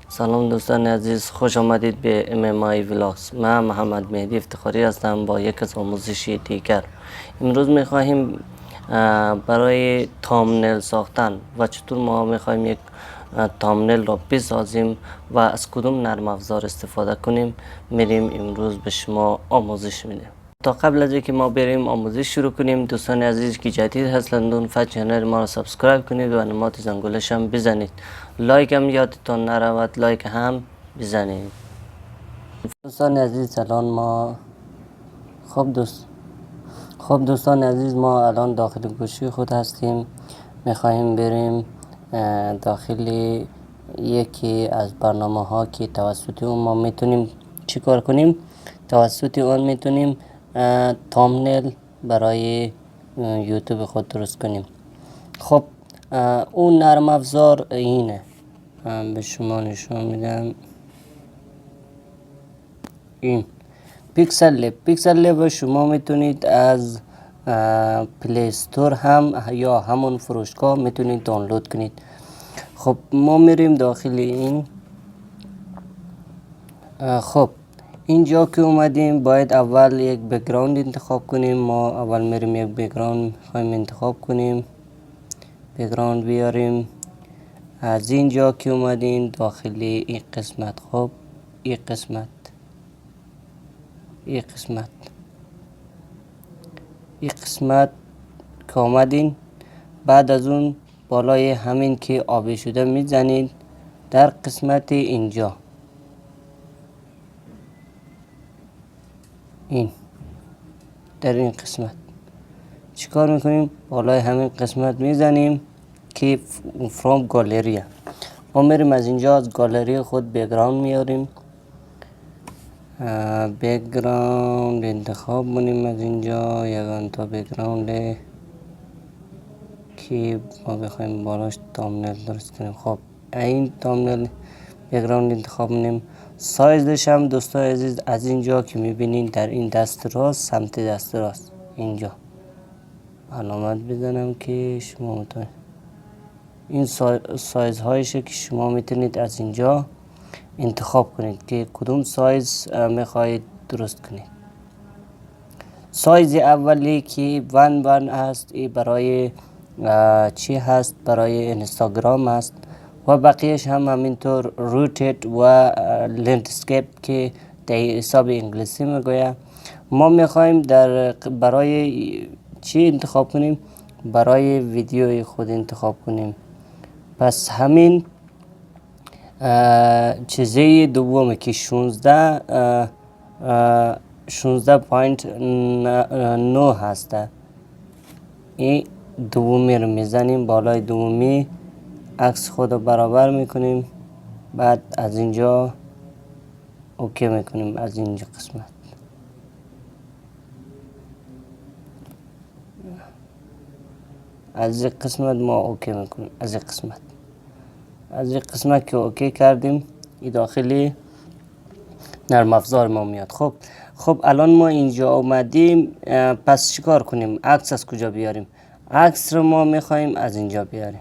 سلام دوستان عزیز، خوش آمدید به ویلاکس. من محمد مهدی افتخاری هستم با یک از آموزشی دیگر. امروز میخواهیم برای تامنیل ساختن و چطور ما میخواهیم یک تامنیل را بسازیم و از کدوم نرم افزار استفاده کنیم میریم امروز به شما آموزش میدیم. تا قبل از اینکه ما بریم آموزش شروع کنیم، دوستان عزیز که جدید هستند لطفا چینل ما را سابسکرایب کنید و علامت زنگولش هم بزنید. لایک هم یادتان نرود، لایک هم بزنید. دوستان عزیز الان ما خب دوستان عزیز ما الان داخل گوشی خود هستیم. میخواهیم بریم داخل یکی از برنامه ها که توسط اون ما میتونیم چی کار کنیم. توسط اون میتونیم تامنیل برای یوتیوب خود درست کنیم. خب اون نرم افزار اینه، به شما نشون میدم. این پیکسل لب شما میتونید از پلی استور هم یا همون فروشگاه میتونید دانلود کنید. خب ما میریم داخل این. خب اینجا که اومدیم باید اول یک بک‌گراند انتخاب کنیم. ما اول میریم یک بک‌گراند میخوایم انتخاب کنیم، بک‌گراند بیاریم. از اینجا که اومدیم داخل این قسمت، خب این قسمت که آمدین، بعد از اون بالای همین که آبی شده میزنید در قسمت اینجا. این در این قسمت چیکار میکنیم؟ بالای همین قسمت میزنیم که فرام گالریه. ما میریم از اینجا از گالری خود بک‌گراند میاریم، بک‌گراند انتخاب کنیم. از اینجا یگان تا بک‌گراند که ما بخوایم بالاش تامنیل درست کنیم. خب این تامنیل بک‌گراند انتخاب کنیم. سایزش هم دوستان عزیز از اینجا که میبینین در این دست راست، سمت دست راست اینجا علامت بزنم که شما میتونید این سایز هایشه که شما میتونید از اینجا انتخاب کنید که کدوم سایز میخواهید درست کنید. سایز اولی که ون هست ای برای چی هست؟ برای اینستاگرام هست و بقیهش هم همینطور روتیت و لندسکیپ که در حساب انگلیسی میگوید. ما میخوایم برای چی انتخاب کنیم؟ برای ویدیوی خود انتخاب کنیم. پس همین چیزی دومی که 16.9 هست، این دومی رو میزنیم. بالای دومی عکس خود رو برابر میکنیم، بعد از اینجا اوکی میکنیم. از اینجا قسمت از این قسمت ما اوکی میکنیم. از این قسمت که اوکی کردیم این داخلی نرم افزار ما میاد. خب الان ما اینجا اومدیم، پس چیکار کنیم؟ عکس از کجا بیاریم؟ عکس رو ما میخوایم از اینجا بیاریم.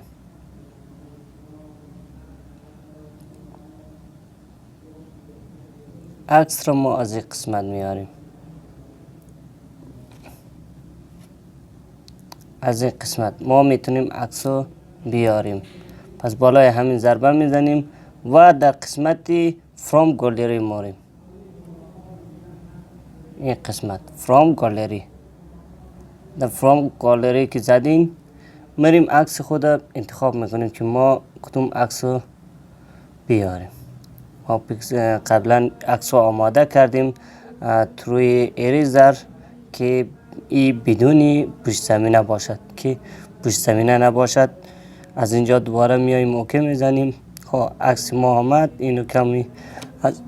عکس رو ما از این قسمت میاریم. از این قسمت ما میتونیم عکس رو بیاریم. پس بالای همین ضربه میزنیم و در قسمت فرام گالری ماریم. این قسمت فرام گالری، در فرام گالری که زدیم میریم عکس خود انتخاب میکنیم که ما کدوم عکس رو بیاریم. ما قبلا عکس رو آماده کردیم توی اریزر که ای بدون پشت زمینه باشد، که پشت زمینه نباشد. از اینجا دوباره میایم اوکی میزنیم. خب عکس ما آمد. اینو کمی از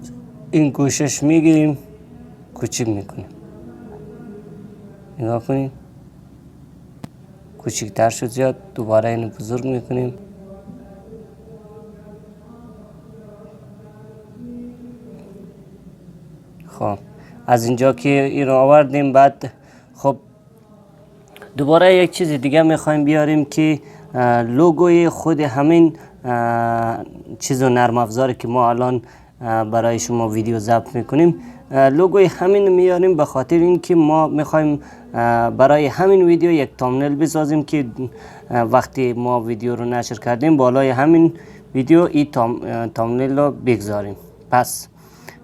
این گوشش میگیریم، کوچیک میکنیم. نگاه کنیم کوچیک‌تر شد زیاد. دوباره اینو بزرگ میکنیم. خب از اینجا که این رو آوردیم، بعد خب دوباره یک چیز دیگه میخوایم بیاریم که لوگوی خود همین چیز و نرم افزاری که ما الان برای شما ویدیو ضبط میکنیم، لوگوی همین میاریم به خاطر اینکه ما میخوایم برای همین ویدیو یک تامنیل بسازیم که وقتی ما ویدیو رو نشر کردیم بالای همین ویدیو این تامنیل رو بگذاریم. پس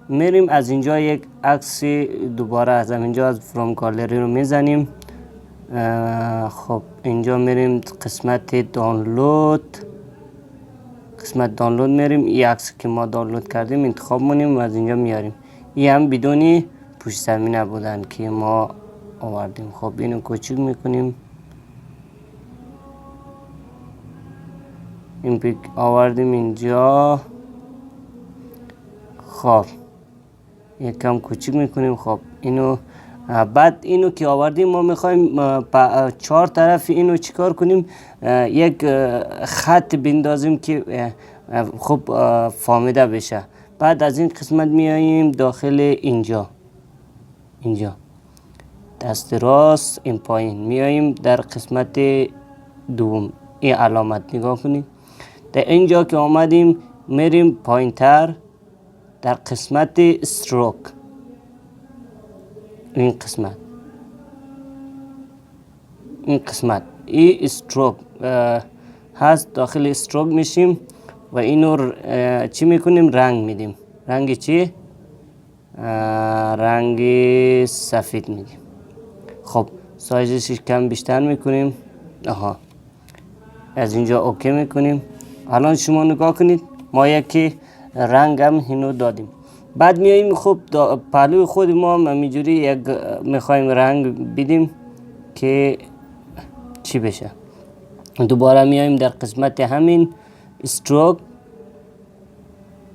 میریم از اینجا یک عکس دوباره از اینجا از فرام گالری رو میزنیم. خب اینجا میریم قسمت دانلود، میریم این عکس که ما دانلود کردیم انتخاب مونیم و از اینجا میاریم. این هم بدون پشت زمینه بودن که ما آوردیم. خب اینو کوچیک میکنیم، این پیک آوردیم اینجا. خب یکم کوچیک میکنیم. خب اینو بعد اینو که آوردیم ما میخوایم 4 طرف اینو چیکار کنیم، یک خط بندازیم که خب فهمیده بشه. بعد از این قسمت میاییم داخل اینجا دست راست این پایین میاییم در قسمت دوم این علامت نگاه کنید. در اینجا که آمدیم میریم پایین تر در قسمت استروک، این قسمت این استروک هست، داخل استروک میشیم و اینو چی میکنیم، رنگ میدیم. رنگ چی؟ رنگ سفید میدیم. خب سایزش کم بیشتر میکنیم. از اینجا اوکی میکنیم. الان شما نگاه کنید ما یکی رنگ هم اینو دادیم. بعد میاییم خب پهلوی خود ما همینجوری یک میخوایم رنگ بدیم که چی بشه. دوباره میاییم در قسمت همین استروک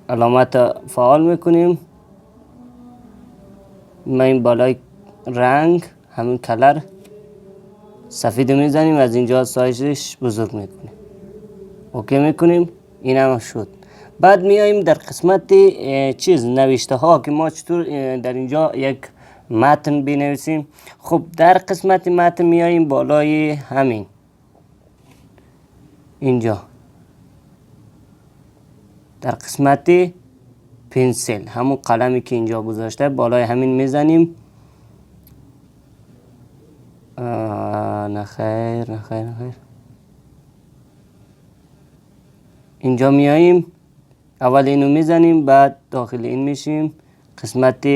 علامت فعال میکنیم، میاییم بالای رنگ همین کلر سفید میزنیم، از اینجا سایزش بزرگ میکنیم، اوکی میکنیم. این هم شد. بعد میاییم در قسمت چیز نوشته ها که ما چطور در اینجا یک متن بنویسیم. خب در قسمت متن میاییم بالای همین اینجا در قسمت پنسل همون قلمی که اینجا گذاشته بالای همین میزنیم. نخیر اینجا میاییم اول اینو میزنیم، بعد داخل این میشیم، قسمت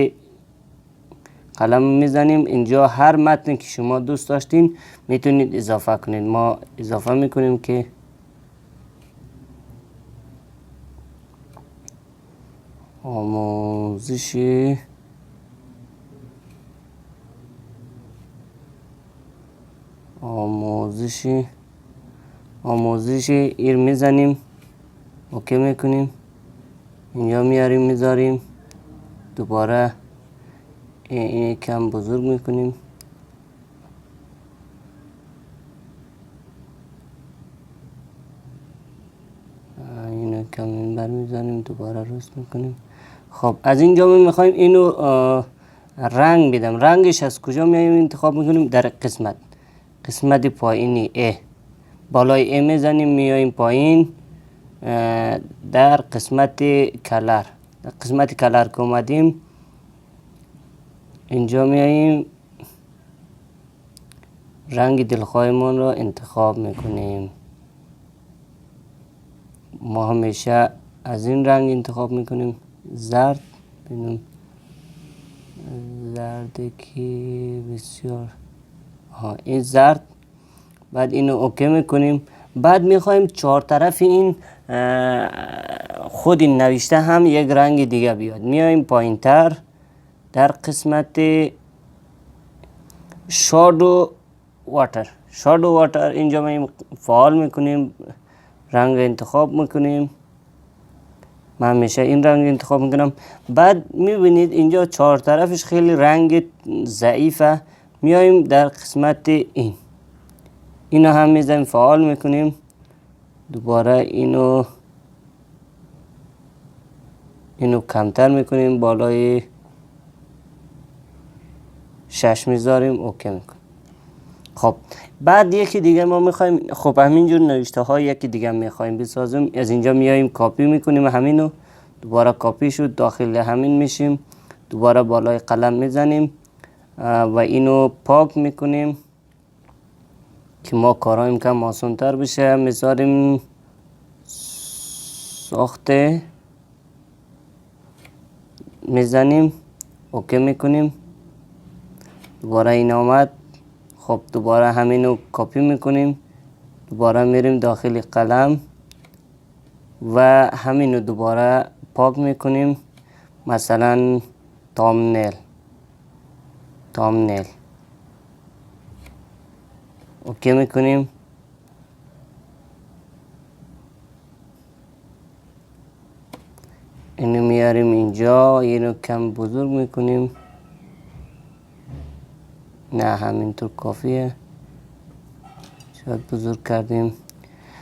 قلم میزنیم. اینجا هر متن که شما دوست داشتین میتونید اضافه کنید. ما اضافه میکنیم که آموزش ایر میزنیم، اوکی میکنیم. اینجا میاریم میذاریم، دوباره این کم بزرگ میکنیم. اینو کم این بر میذاریم، دوباره درست میکنیم. خب از اینجا می میخوایم اینو رنگ بدم. رنگش از کجا میایم انتخاب میکنیم؟ در قسمت پایینی بالای میزنیم، میایم پایین در قسمت کلر. در قسمت کلر که اومدیم اینجا میاییم رنگ دلخواهمون رو انتخاب میکنیم. ما همیشه از این رنگ انتخاب میکنیم، زرد. ببینم زرد که بسیار این زرد. بعد اینو اوکی میکنیم. بعد میخوایم 4 طرف این خود این نوشته هم یک رنگ دیگه بیاد. میایم پایین تر در قسمت شادو واتر اینجا میایم فعال میکنیم، رنگ انتخاب میکنیم. من همیشه این رنگ انتخاب میکنم. بعد میبینید اینجا 4 طرفش خیلی رنگ ضعیفه. میایم در قسمت اینو هم میزنیم فعال میکنیم، دوباره اینو کمتر میکنیم، بالای 6 میذاریم، اوکی میکنیم. خب بعد یکی دیگه ما میخوایم، خب همینجور نوشته های یکی دیگه میخوایم بسازیم. از اینجا میایم کاپی میکنیم همینو، دوباره کاپی شد، داخل همین میشیم، دوباره بالای قلم میزنیم و اینو پاک میکنیم که ما کارایم کم آسان تر بشه. میذاریم ساخت، میزنیم، اوکی میکنیم، دوباره این آمد. خب دوباره همینو کاپی میکنیم، دوباره میریم داخل قلم و همینو دوباره پاک میکنیم، مثلا تامنیل، اوکی میکنیم. اینو میاریم اینجا، اینو کم بزرگ میکنیم، نه همینطور کافیه، شاید بزرگ کردیم.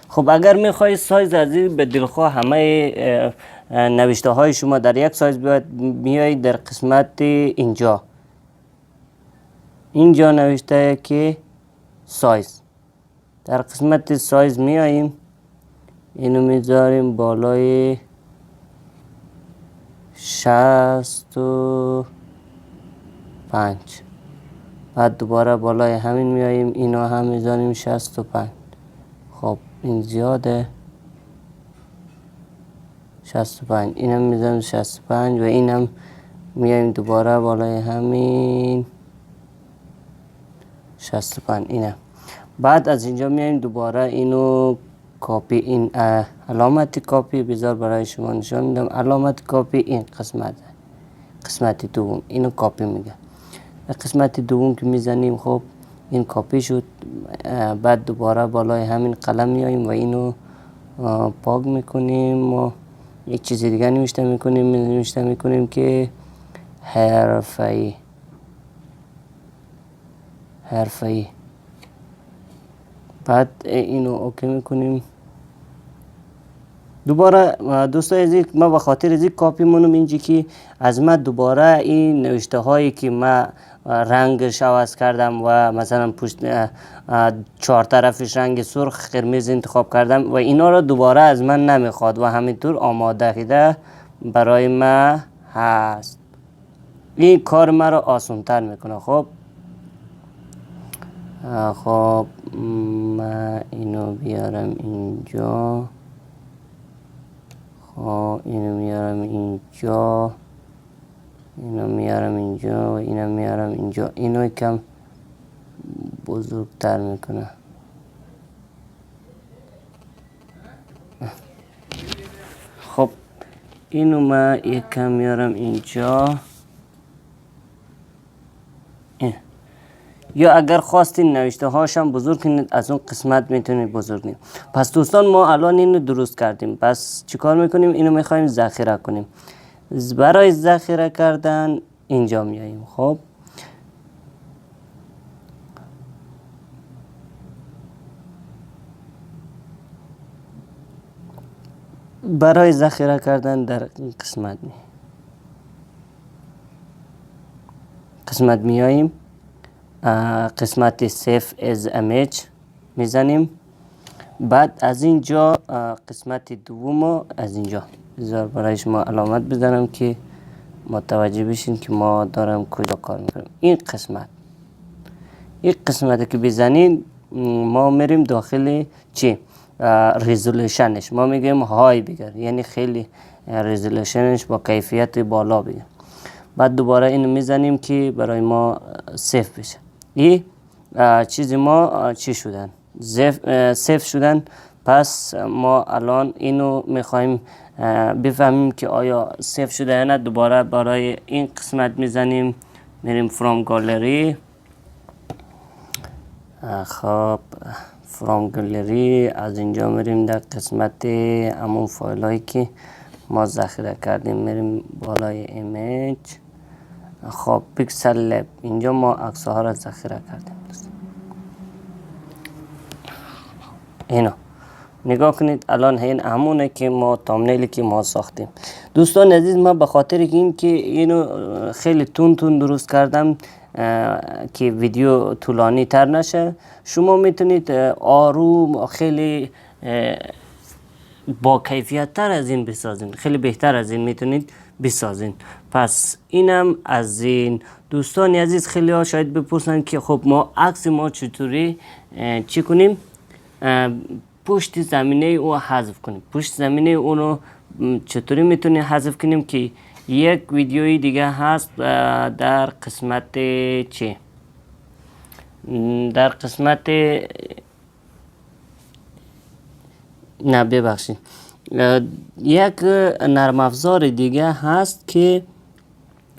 خب اگر میخوای سایز از این به دلخواه همه نوشته های شما در یک سایز بیاید، میایید در قسمت اینجا نوشته که سایز، در قسمت سایز میاییم، اینو میذاریم بالای 65. بعد دوباره بالای همین میاییم، اینو هم میذاریم 65. خب این زیاده، 65. اینم میذاریم 65 و اینم میاییم دوباره بالای همین 65. اینم بعد از اینجا میاییم دوباره اینو کاپی، این علامت کاپی بذار برای شما نشان میدم. علامت کاپی این قسمت دوم، اینو کاپی میگه. قسمت دوم که میزنیم، خب این کاپی شد. بعد دوباره بالای همین قلم میاییم و اینو پاک میکنیم و یک چیز دیگه نوشته میکنیم که حرفه‌ای. بعد اینو اوکی میکنیم. دوباره دوستان عزیز، ما به خاطر از این کاپی مونم اینجا که از ما دوباره این نوشته هایی که ما رنگش عوض کردم و مثلا پشت 4 طرفش رنگ سرخ قرمز انتخاب کردم و اینا را دوباره از من نمیخواد و همینطور آماده شده برای ما هست. این کار ما را آسان تر میکنه. خب من اینو بیارم اینجا، اینو میارم اینجا، اینو میارم اینجا و اینو میارم اینجا. اینو کم بزرگتر میکنه. خب اینو من یکم میارم اینجا. یا اگر خواستین نوشته هاشم بزرگ کنید، از اون قسمت میتونید بزرگ کنید. پس دوستان ما الان اینو درست کردیم. پس چیکار میکنیم؟ اینو میخوایم ذخیره کنیم. برای ذخیره کردن اینجا میاییم. خب برای ذخیره کردن در این قسمت میاییم، قسمت سیف از ایمیج میزنیم. بعد از اینجا قسمت دوم از اینجا بذار برای شما علامت بزنم که متوجه بشین که ما دارم کجا کار میکنیم. این قسمت که بزنین ما میریم داخل چی؟ ریزولوشنش. ما میگیم های بگر، یعنی خیلی ریزولوشنش با کیفیت بالا بگر. بعد دوباره اینو میزنیم که برای ما سیف بشه. این چیز ما چی شدن؟ سیف شدن. پس ما الان اینو میخوایم بفهمیم که آیا سیف شده یا نه. دوباره برای این قسمت میزنیم، میریم فرام گالری. خب فرام گالری از اینجا میریم در قسمت همون فایل هایی که ما ذخیره کردیم، میریم بالای ایمیج. خب پیکسل لب، اینجا ما عکس ها را ذخیره کردیم. اینو نگاه کنید. الان این همونه که ما تامنیلی که ما ساختیم. دوستان عزیز، ما به خاطر این که اینو خیلی تون درست کردم که ویدیو طولانی تر نشه. شما میتونید آروم خیلی با کیفیت تر از این بسازین، خیلی بهتر از این میتونید بسازین. پس اینم از این. دوستان عزیز خیلی ها شاید بپرسن که خب ما عکس ما چطوری چی کنیم؟ پشت زمینه او حذف کنیم. پشت زمینه اونو چطوری میتونیم حذف کنیم که یک ویدیوی دیگه هست در قسمت چی؟ در قسمت نه ببخشید، یک نرم افزار دیگه هست که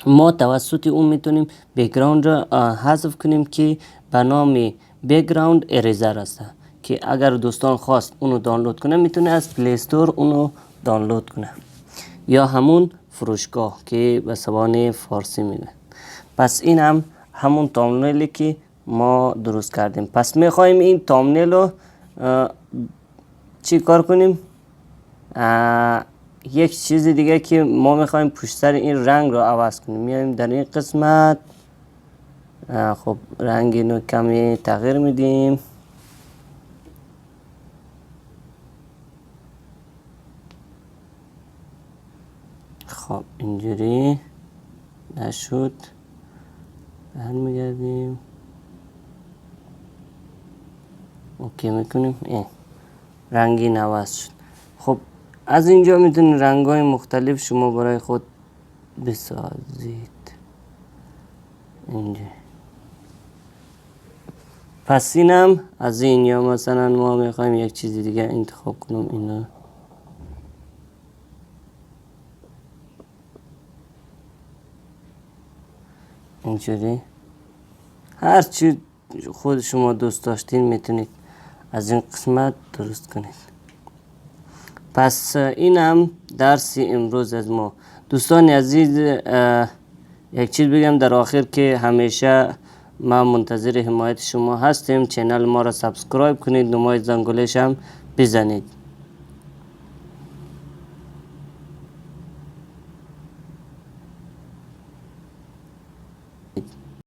ما توسط اون میتونیم بک‌گراند را حذف کنیم که به نام بک‌گراند اریزر است، که اگر دوستان خواست اونو دانلود کنه میتونه از پلی استور اونو دانلود کنه، یا همون فروشگاه که به زبان فارسی میده. پس این هم همون تامنیلی که ما درست کردیم. پس میخوایم این تامنیل رو چی کار کنیم؟ یک چیز دیگه که ما میخوایم پشت سر این رنگ رو عوض کنیم. میایم در این قسمت، خب رنگ اینو کمی تغییر میدیم. خب اینجوری نشد، برمیگردیم اوکی میکنیم. رنگی عوض شد. خب از اینجا میتونید رنگ های مختلف شما برای خود بسازید اینجا. پس اینم از این. یا مثلا ما میخوایم یک چیز دیگه انتخاب کنم، اینا اینجوری. هر چی خود شما دوست داشتین میتونید از این قسمت درست کنید. پس اینم درس امروز از ما. دوستان عزیز یک چیز بگم در آخر که همیشه ما منتظر حمایت شما هستیم. چینل ما را سابسکرایب کنید، نمای زنگولش هم بزنید.